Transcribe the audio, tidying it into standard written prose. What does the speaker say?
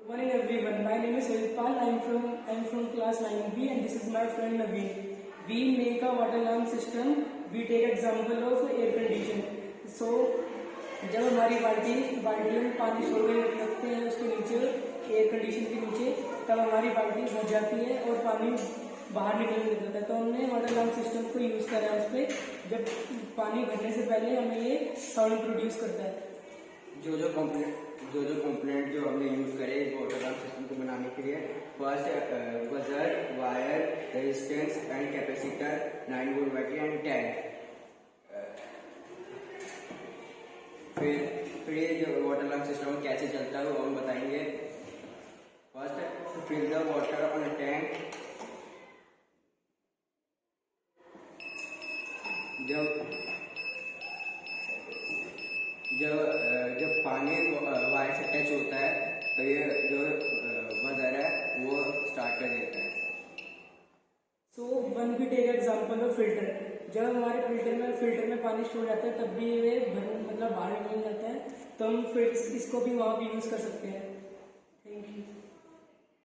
Morning everyone, my name is Vidpal. I'm from class 9B and this is my friend Naveen. We make a water alarm system. We take example of air condition. So जब हमारी बाल्टी में पानी छोड़ने लगते हैं उसके नीचे एयर कंडीशन के नीचे, तब हमारी बाल्टी भर जाती है और पानी बाहर निकलने लग जाता है। तो हमने वाटर अलार्म सिस्टम को यूज करा है। उस पर जब पानी भरने से पहले हमें ये साउंड प्रोड्यूस करता है। जो कंपोनेंट जो हमने यूज करे इस वाटर अलार्म सिस्टम को बनाने के लिए, first buzzer, wire, resistance and capacitor, 9 volt battery and tag. फिर ये जो वाटर अलार्म सिस्टम कैसे चलता है वो हम बताएंगे। First, fill the water on a tank. जब पानी वायर से टच होता है तो ये जो बजर है वो स्टार्ट कर देता है। सो वन भी टेक एग्जाम्पल ऑफ फिल्टर। जब हमारे फिल्टर में पानी स्टोर जाता है तब भी ये बाहर निकल जाता है, तो हम फिर इसको भी वहाँ भी यूज कर सकते हैं।